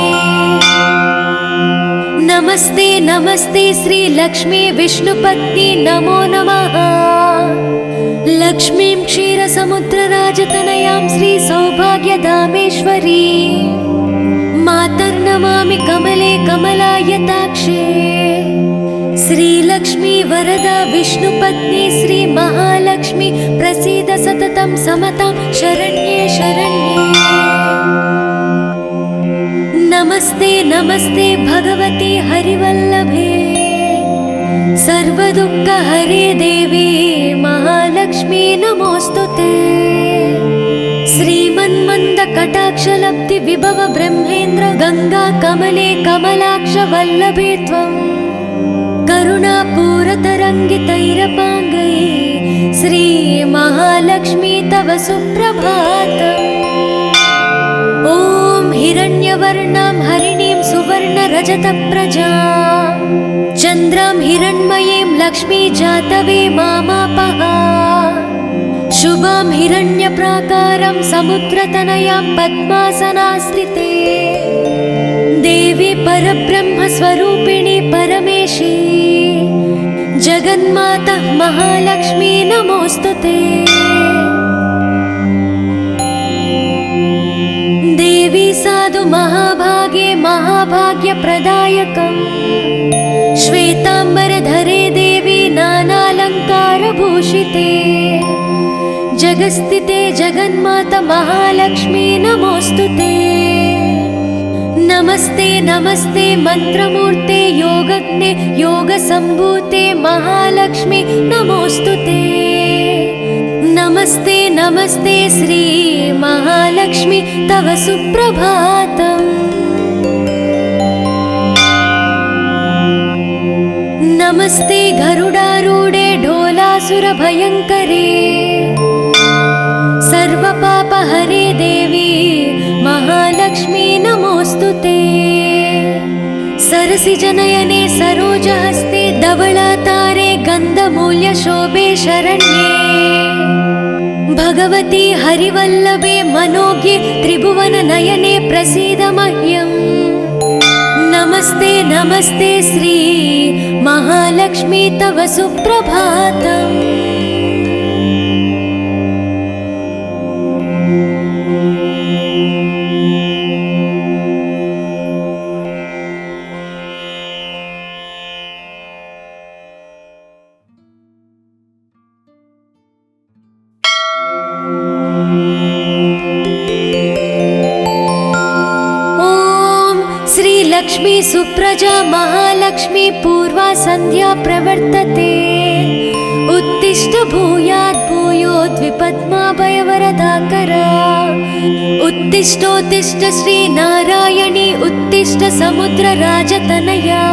नमस्ते नमस्ते श्री लक्ष्मी विष्णुपत्नी नमो नमः। लक्ष्मीं क्षीरसमुद्रराजतनयां श्री सौभाग्यधामेश्वरी मातर्नमामि कमले कमलायताक्षे। श्रीलक्ष्मी वरदा विष्णुपत्नी श्री महालक्ष्मी प्रसीद सततं समतां शरण्ये शरण्ये। नमस्ते नमस्ते भगवती हरिवल्लभे सर्वदुःखहरे देवी महालक्ष्मी नमोस्तुते। श्रीमन्मन्द कटाक्षलब्धि विभव ब्रह्मेन्द्र गंगा कमले कमलाक्ष वल्लभे त्वं। करुणापूरतरङ्गितैरपाङ्गै श्री महालक्ष्मी तव सुप्रभातम्। ॐ हिरण्यवर्णां हरिणीं सुवर्णरजतप्रजां चन्द्रां हिरण्मयीं लक्ष्मी जातवे मामापः। शुभां हिरण्यप्राकारं समुद्रतनयां पद्मासनास्थिते। देवी परब्रह्मस्वरूपिणी परमेशी जगन्माता महालक्ष्मी नमोस्तुते। देवी साधु महाभागे महाभाग्यप्रदायकम्। श्वेतांबरधरे देवी नानालङ्कारभूषिते। जगस्थिते जगन्माता महालक्ष्मी नमोस्तुते। नमस्ते नमस्ते मंत्रमूर्ते योगज्ञे योगसम्भूते महालक्ष्मी नमोस्तुते। नमस्ते नमस्ते श्री महालक्ष्मी तव सुप्रभातम्। नमस्ते गरुडारूढे ढोलासुरभयङ्करे सर्वपापहरे देवी महालक्ष्मी नमोऽस्तुते। सरसिजनयने सरोजहस्ते धवलातारे गन्धमूल्यशोभे शरण्ये। भगवती हरिवल्लभे मनोज्ञे त्रिभुवननयने प्रसीद मह्यम्। नमस्ते नमस्ते श्री महालक्ष्मी तव सुप्रभातम्। लक्ष्मी सुप्रजा महालक्ष्मी पूर्वा संध्या प्रवर्तते। उत्तिष्ठ भूयात् भूयोद्विपद्माभयवरदाकरा। उत्तिष्ठोत्तिष्ठ श्री नारायणी उत्तिष्ठ समुद्रराजतनया।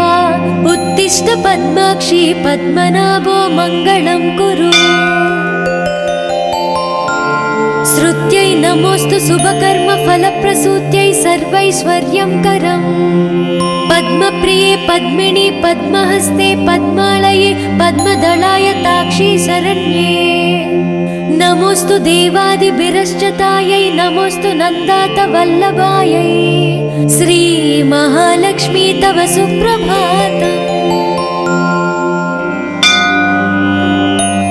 उत्तिष्ठ पद्माक्षी पद्मनाभो मङ्गलं कुरु। श्रुत्यै नमोऽस्तु शुभकर्म फलप्रसूत्यै सर्वैश्वर्यं करम्। पद्मप्रिये पद्मिनी पद्महस्ते पद्मालये पद्मदलाय ताक्षी शरण्ये। नमोऽस्तु देवादिभिरश्चतायै नमोऽस्तु नन्दात वल्लभायै। श्री महालक्ष्मी तव सुप्रभातम्।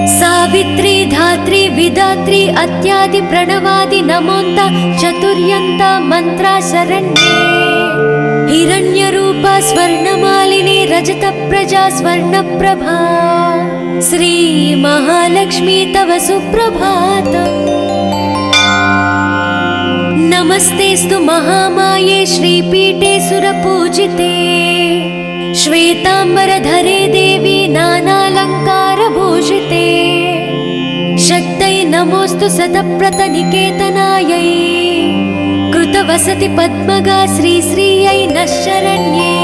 सावित्री धात्री विधात्री अत्यादि प्रणवादि नमोन्त चतुर्यन्ता मंत्रा शरण्ये। हिरण्यरूपा स्वर्णमालिनी रजतप्रजा स्वर्णप्रभा। श्री महालक्ष्मी तव सुप्रभातम्। नमस्तेस्तु महामाये श्रीपीठे सुरपूजिते। श्वेतांबरधरे देवी नानालङ्कारभूषिते। शक्तै नमोऽस्तु शतप्रतनिकेतनायै। कृतवसति पद्मगा श्रीश्रियै नः शरण्ये।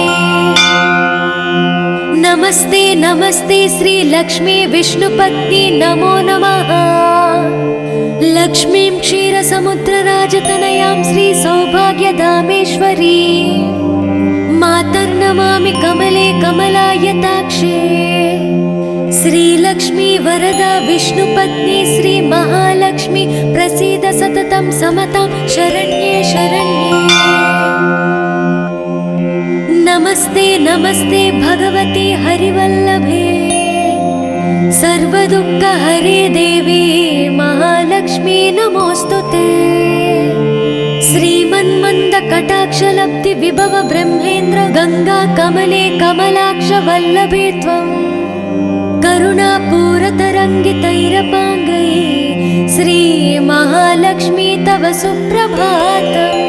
नमस्ते नमस्ते श्री लक्ष्मी विष्णुपत्नी नमो नमः। लक्ष्मीं क्षीरसमुद्रराजतनयां श्री सौभाग्यधामेश्वरी। मातर्नमामि कमले कमलायताक्षे। श्रीलक्ष्मी वरदा विष्णुपत्नी श्री महालक्ष्मी प्रसीद सततं समतां शरण्ये शरण्ये। नमस्ते नमस्ते भगवती हरिवल्लभे। सर्वदुःखहरे देवी महालक्ष्मी नमोऽस्तुते। श्रीमन्मन्दकटाक्षलब्धि विभव ब्रह्मेन्द्र गंगा कमले कमलाक्ष वल्लभे त्वम्। करुणापूरतरङ्गितैरपाङ्गै श्री महालक्ष्मी तव सुप्रभातम्।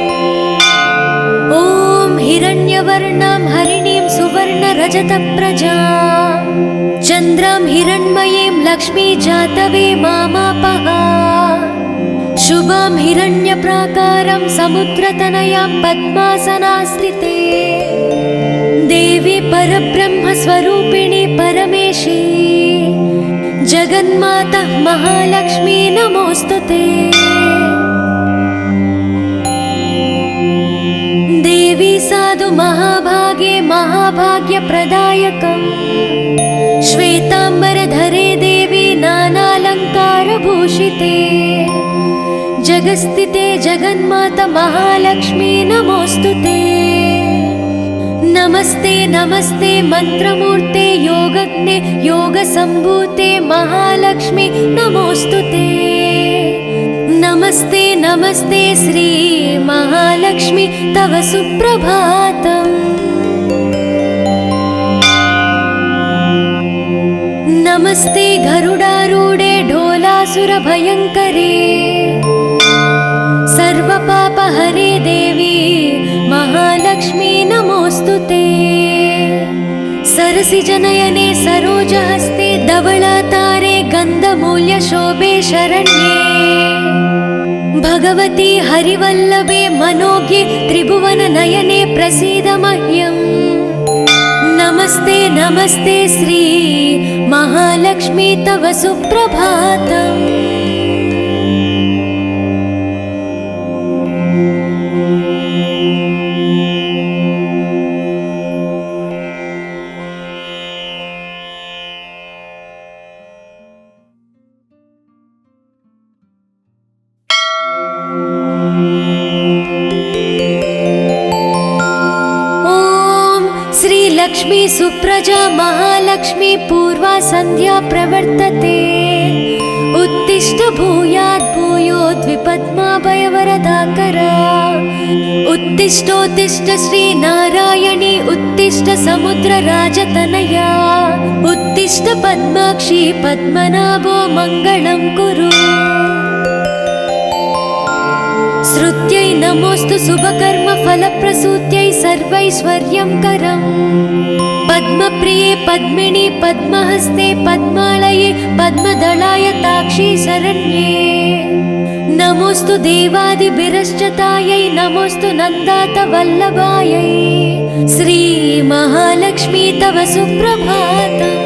ॐ हिरण्यवर्णां हरिणीं सुवर्णरजतप्रजां चन्द्रां हिरण्मयीं लक्ष्मी जातवे मामापः। शुभां हिरण्यप्राकारं समुद्रतनयां पद्मासनास्थिते। देवी परब्रह्मस्वरूपिणी परमेशी जगन्माता महालक्ष्मी नमोऽस्तुते। देवी साधु महाभागे महाभाग्यप्रदायकम्। श्वेतांबरधरे देवी नानालङ्कारभूषिते। जगस्थिते जगन्माता महालक्ष्मी नमोऽस्तुते। नमस्ते नमस्ते मंत्रमूर्ते योगज्ञे योगसम्भूते महालक्ष्मी नमोऽस्तुते। नमस्ते नमस्ते श्री महालक्ष्मी तव सुप्रभातम्। नमस्ते गरुडारूढे ढोलासुरभयङ्करे। सर्वपापहरे देवी महालक्ष्मी नमोऽस्तुते। सरसिजनयने सरोजहस्ते धवलातारे गन्धमूल्यशोभे शरण्ये। भगवती हरिवल्लभे मनोज्ञे त्रिभुवननयने प्रसीद मह्यम्। नमस्ते नमस्ते श्री महालक्ष्मी तव सुप्रभातम्। श्रीलक्ष्मी सुप्रजा महालक्ष्मी पूर्वा सन्ध्या प्रवर्तते। उत्तिष्ठ भूयात् भूयोद्विपद्माभयवरदाकरा। उत्तिष्ठोत्तिष्ठ श्रीनारायणी उत्तिष्ठ समुद्रराजतनया। उत्तिष्ठ पद्माक्षी पद्मनाभो मङ्गलं कुरु। श्रुत्यै नमोऽस्तु शुभकर्म फलप्रसूत्यै सर्वैश्वर्यं करम्। पद्मप्रिये पद्मिनी पद्महस्ते पद्मालये पद्मदलाय ताक्षी शरण्ये। नमोऽस्तु देवादिभिरश्चतायै नमोऽस्तु नन्दात वल्लभायै। श्री महालक्ष्मी तव सुप्रभातम्।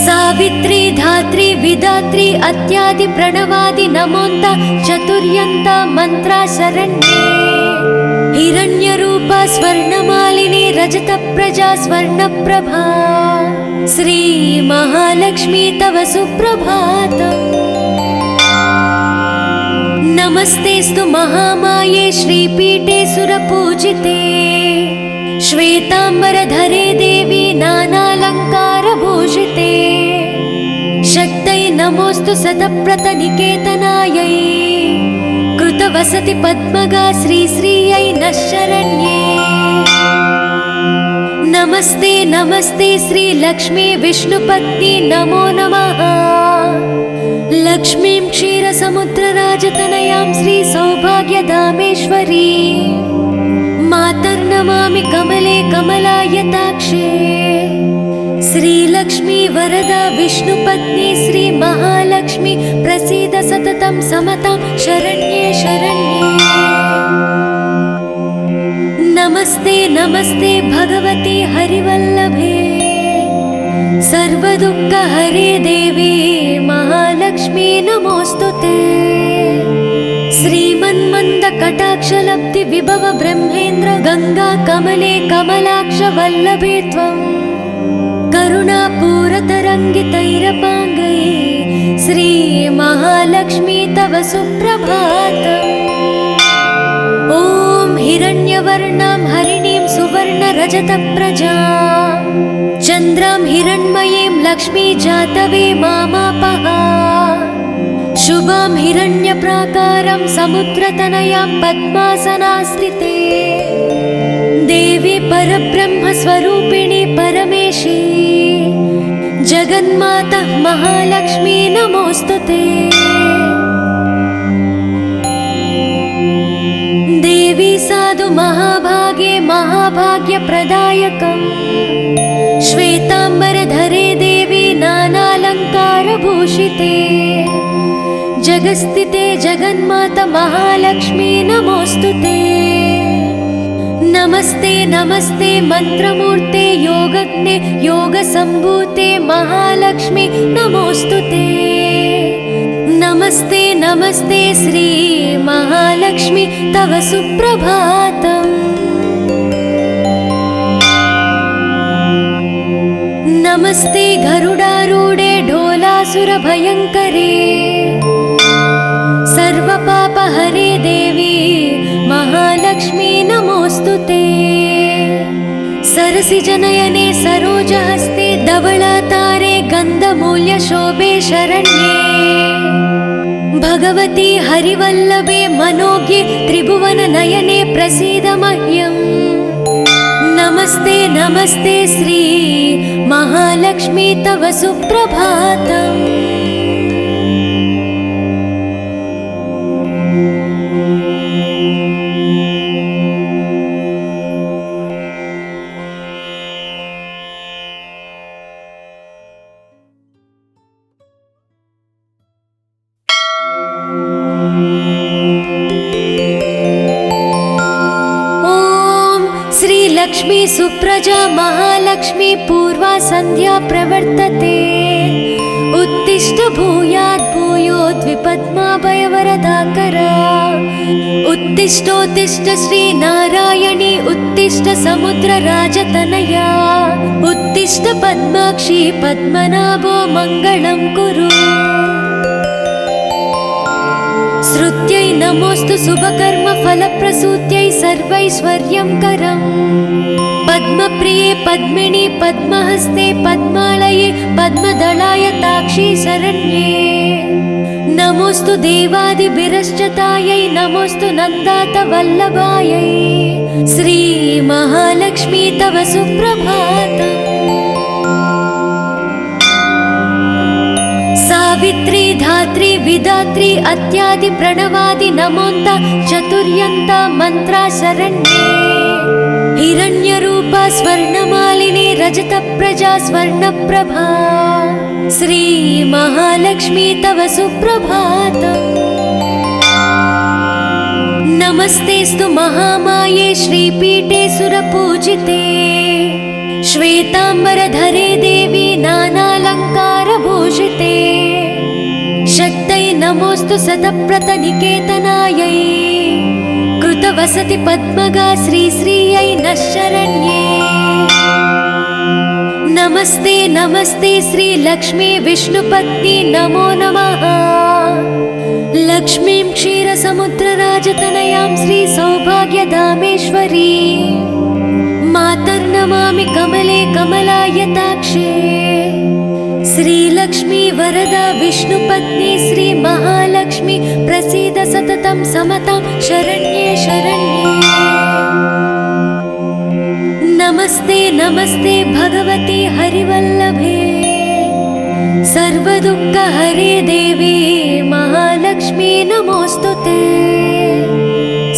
सावित्री धात्री विधात्री अत्यादि प्रणवादि नमोन्त चतुर्यन्त मंत्रा शरण्ये। हिरण्यरूपा स्वर्णमालिनी रजत प्रजा स्वर्णप्रभा। श्री महालक्ष्मी तव सुप्रभातम्। नमस्तेस्तु महामाये श्रीपीठे सुरपूजिते। श्वेतांबरधरे देवी नानालङ्कारभूषिते। शक्तै नमोऽस्तु शतप्रतनिकेतनायै। कृतवसति पद्मगा श्रीश्रियै नः शरण्ये। नमस्ते नमस्ते श्रीलक्ष्मी विष्णुपत्नी नमो नमः। लक्ष्मीं क्षीरसमुद्रराजतनयां श्रीसौभाग्यधामेश्वरी। मातर्नमामि कमले कमलायताक्षे। श्रीलक्ष्मी वरदा विष्णुपत्नी श्री महालक्ष्मी प्रसीद सततं समतां शरण्ये शरण्ये। नमस्ते नमस्ते भगवती हरिवल्लभे। सर्वदुःखहरे देवी महालक्ष्मी नमोऽस्तुते। श्रीमन्मन्दकटाक्षलब्धि विभव ब्रह्मेन्द्र गंगा कमले कमलाक्ष वल्लभे त्वं। करुणापूरतरङ्गितैरपाङ्गै श्री महालक्ष्मी तव सुप्रभातम्। ॐ हिरण्यवर्णां हरिणीं सुवर्णरजतप्रजां चन्द्रां हिरण्मयीं लक्ष्मी जातवे मामापः। शुभां हिरण्यप्राकारं समुद्रतनयां पद्मासनास्थिते। देवी परब्रह्मस्वरूपिणी परमेशी जगन्माता महालक्ष्मी नमोऽस्तुते। देवी साधु महाभागे महाभाग्यप्रदायकम्। श्वेतांबरधरे देवी नानालङ्कारभूषिते। जगस्थिते जगन्माता महालक्ष्मी नमोऽस्तुते। नमस्ते नमस्ते मंत्रमूर्ते योगज्ञे योगसम्भूते महालक्ष्मी नमोऽस्तुते। नमस्ते नमस्ते श्री महालक्ष्मी तव सुप्रभातम्। नमस्ते गरुडारूढे ढोलासुरभयङ्करे। सर्वपापहरे देवी महालक्ष्मी नमोऽस्तुते। सरसिजनयने सरोजहस्ते धवलातारे गन्धमूल्यशोभे शरण्ये। भगवती हरिवल्लभे मनोज्ञे त्रिभुवननयने प्रसीद मह्यम्। नमस्ते नमस्ते श्री महालक्ष्मी तव सुप्रभातम्। लक्ष्मी सुप्रजा महालक्ष्मी पूर्वा सन्ध्या प्रवर्तते। उत्तिष्ठ भूयात् भूयोद्विपद्माभयवरदाकरा। उत्तिष्ठोत्तिष्ठ श्रीनारायणी उत्तिष्ठ समुद्रराजतनया। उत्तिष्ठ पद्माक्षी पद्मनाभो मङ्गलं कुरु। श्रुत्यै नमोऽस्तु शुभकर्म फलप्रसूत्यै फलप्रसूत्यै सर्वैश्वर्यं करम् पद्मप्रिये पद्मिनि पद्महस्ते पद्मालये पद्मदलायताक्षी शरण्ये नमोस्तु देवादिभिरश्चतायै नमोस्तु नन्दात वल्लभायै श्री महालक्ष्मी तव सुप्रभातम् सावित्री धात्री विधात्री अत्यादि प्रणवादि नमोन्त चतुर्यन्त मंत्रा शरण्ये हिरण्यरूपा स्वर्णमालिनी रजतप्रजा स्वर्णप्रभा श्री महालक्ष्मी तव सुप्रभातम् नमस्तेस्तु महामाये श्रीपीठे सुरपूजिते श्वेतांबरधरे देवी नानालंकारभूषिते शक्तै नमोस्तु शतप्रतनिकेतनायै कृतवसति पद्मगा श्रीश्रियै नः शरण्ये नमस्ते नमस्ते श्री लक्ष्मी विष्णुपत्नी नमो नमः लक्ष्मीं क्षीरसमुद्रराजतनयां श्री सौभाग्यधामेश्वरी मातर्नमामि कमले कमलायताक्षे श्रीलक्ष्मी वरदा विष्णुपत्नी श्री महालक्ष्मी प्रसीद सततं समतां शरण्ये शरण्ये नमस्ते नमस्ते भगवती हरिवल्लभे सर्वदुःखहरे देवी महालक्ष्मी नमोस्तुते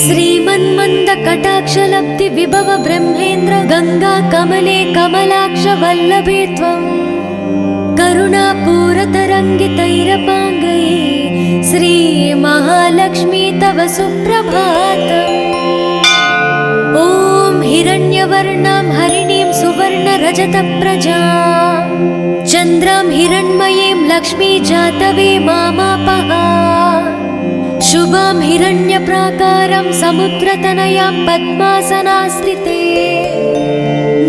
श्रीमन्मन्दकटाक्षलब्धि विभव ब्रह्मेन्द्र गंगा कमले कमलाक्ष वल्लभे त्वं करुणापूरतरङ्गितैरपाङ्गै श्री महालक्ष्मी तव सुप्रभातम् ॐ हिरण्यवर्णां हरिणीं सुवर्णरजतप्रजां चन्द्रां हिरण्मयीं लक्ष्मी जातवे मामापः शुभां हिरण्यप्राकारं समुद्रतनयां पद्मासनास्थिते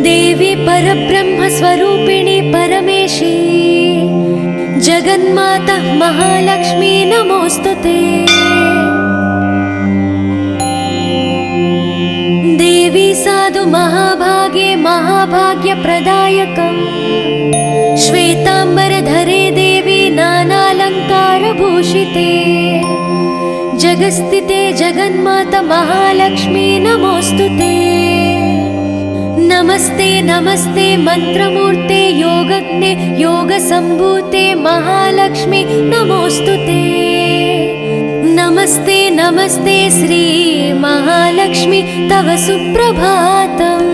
देवी परब्रह्मस्वरूपिणी परमेशी जगन्माता महालक्ष्मी नमोस्तुते देवी साधु महाभागे महाभाग्यप्रदायकम् श्वेतांबरधरे देवी नानालंकारभूषिते जगस्थिते जगन्माता महालक्ष्मी नमोस्तुते नमस्ते नमस्ते मंत्रमूर्ते योगज्ञे योगसंभूते महालक्ष्मी नमोस्तुते नमस्ते नमस्ते श्री महालक्ष्मी तव सुप्रभातम्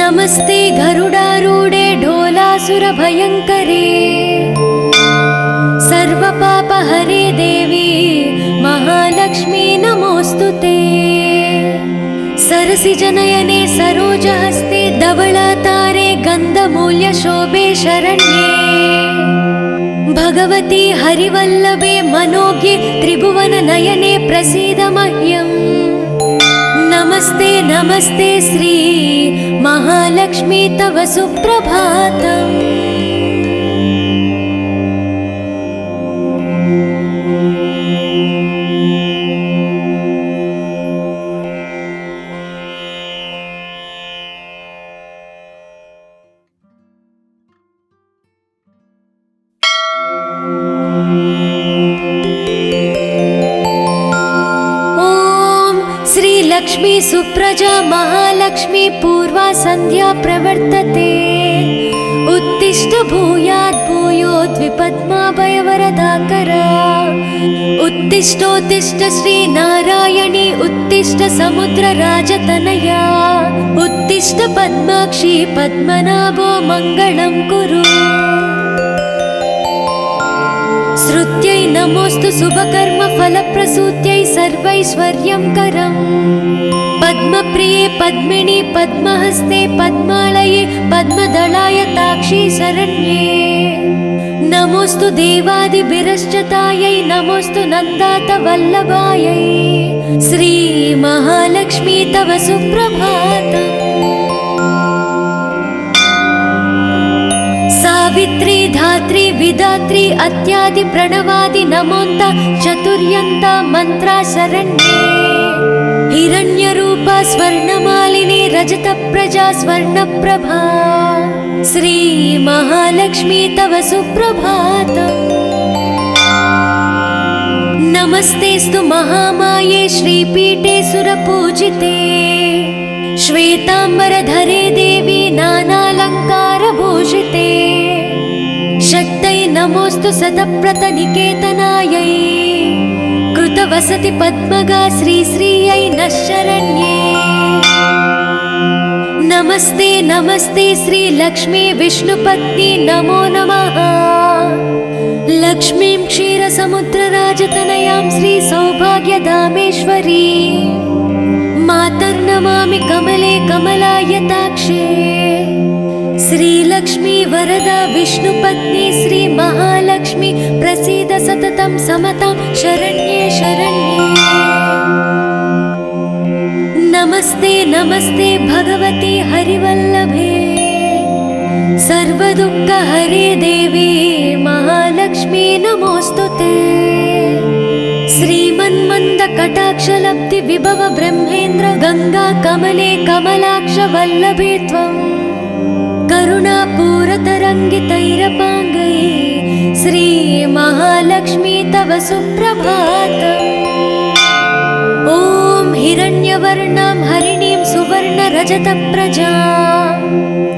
नमस्ते गरुडारूढे ढोलासुरभयङ्करे सर्वपापहरे देवी महालक्ष्मी नमोस्तुते सरसिजनयने सरोजहस्ते धवलातारे गन्धमूल्यशोभे शरण्ये भगवती हरिवल्लभे मनोज्ञे त्रिभुवननयने प्रसीद मह्यम् नमस्ते नमस्ते श्री महालक्ष्मी तव सुप्रभातम् लक्ष्मी सुप्रजा महालक्ष्मी पूर्वा संध्या प्रवर्तते उत्तिष्ठ भूयात् भूयोद्विपद्माभयवरदाकरा उत्तिष्ठोत्तिष्ठ श्री नारायणी उत्तिष्ठ समुद्रराजतनया उत्तिष्ठ पद्माक्षी पद्मनाभो मङ्गलं कुरु श्रुत्यै नमोस्तु शुभकर्म फलप्रसूत्यै सर्वैश्वर्यं करम् पद्मप्रिये पद्मिनि पद्महस्ते पद्मालये पद्मदलायताक्षी शरण्ये नमोस्तु देवादिभिरश्चतायै नमोस्तु नन्दात वल्लभायै श्री महालक्ष्मी तव सुप्रभातम् सावित्री धात्री विधात्री अत्यादि प्रणवादि नमोन्त चतुर्यन्त मंत्रा शरण्ये हिरण्यरूपा स्वर्णमालिनी रजत प्रजा स्वर्णप्रभा श्री महालक्ष्मी तव सुप्रभातम्। नमस्तेस्तु महामाये श्रीपीठे सुरपूजिते श्वेतांबरधरे देवी नानालंकारभूषिते शक्तये नमोस्तु शतप्रतनिकेतनायै कृतवसति पद्मगा श्रीश्रियै नः शरण्ये। नमस्ते नमस्ते श्री लक्ष्मी विष्णुपत्नी नमो नमः। लक्ष्मीं क्षीरसमुद्रराजतनयां श्री सौभाग्यधामेश्वरी मातर्नमामि कमले कमलायताक्षे श्रीलक्ष्मी वरदा विष्णुपत्नी श्री महालक्ष्मी प्रसीद सततं समतां शरण्ये शरण्ये। नमस्ते नमस्ते भगवती हरिवल्लभे सर्वदुःखहरे देवी महालक्ष्मी नमोस्तुते। श्रीमन्मन्दकटाक्षलब्धि विभव ब्रह्मेन्द्र गंगा कमले कमलाक्ष वल्लभे त्वं करुणापूरतरङ्गितैरपाङ्गै श्री महालक्ष्मी तव सुप्रभातम्। ॐ हिरण्यवर्णां हरिणीं सुवर्णरजतप्रजां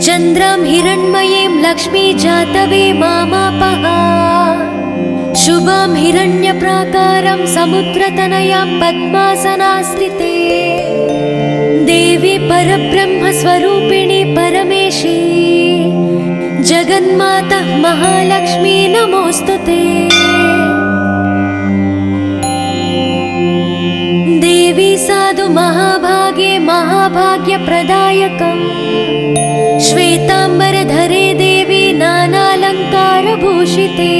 चन्द्रां हिरण्मयीं लक्ष्मी जातवे मामापः शुभां हिरण्यप्राकारं समुद्रतनयां पद्मासनास्थिते देवी परब्रह्मस्वरूपिणी परमेशी जगन्माता महालक्ष्मी नमोस्तुते। देवी साधु महाभागे महाभाग्यप्रदायकम् श्वेतांबरधरे देवी नानालंकारभूषिते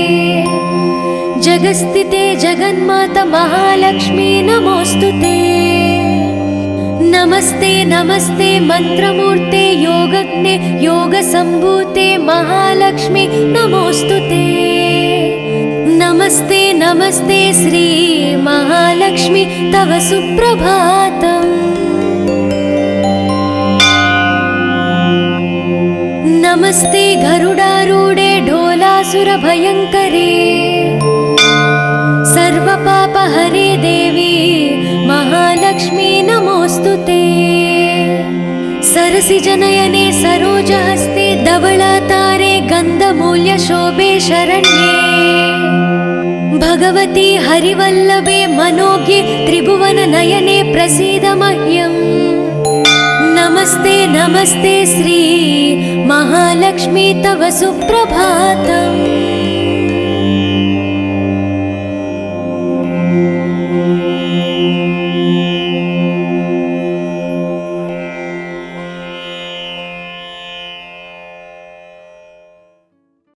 जगस्थिते जगन्माता महालक्ष्मी नमोस्तुते। नमस्ते नमस्ते मंत्रमूर्ते योगज्ञे योगसंभूते महालक्ष्मी नमोस्तुते। नमस्ते नमस्ते श्री महालक्ष्मी तव सुप्रभातम्। नमस्ते गरुडारूढे ढोलासुरभयङ्करे सर्वपापहरे देवी महालक्ष्मी नमोस्तुते। सरसिजनयने सरोजहस्ते धवलातारे गन्धमूल्यशोभे शरण्ये भगवती हरिवल्लभे मनोज्ञे त्रिभुवननयने प्रसीद मह्यम्। नमस्ते नमस्ते श्री महालक्ष्मी तव सुप्रभातम्।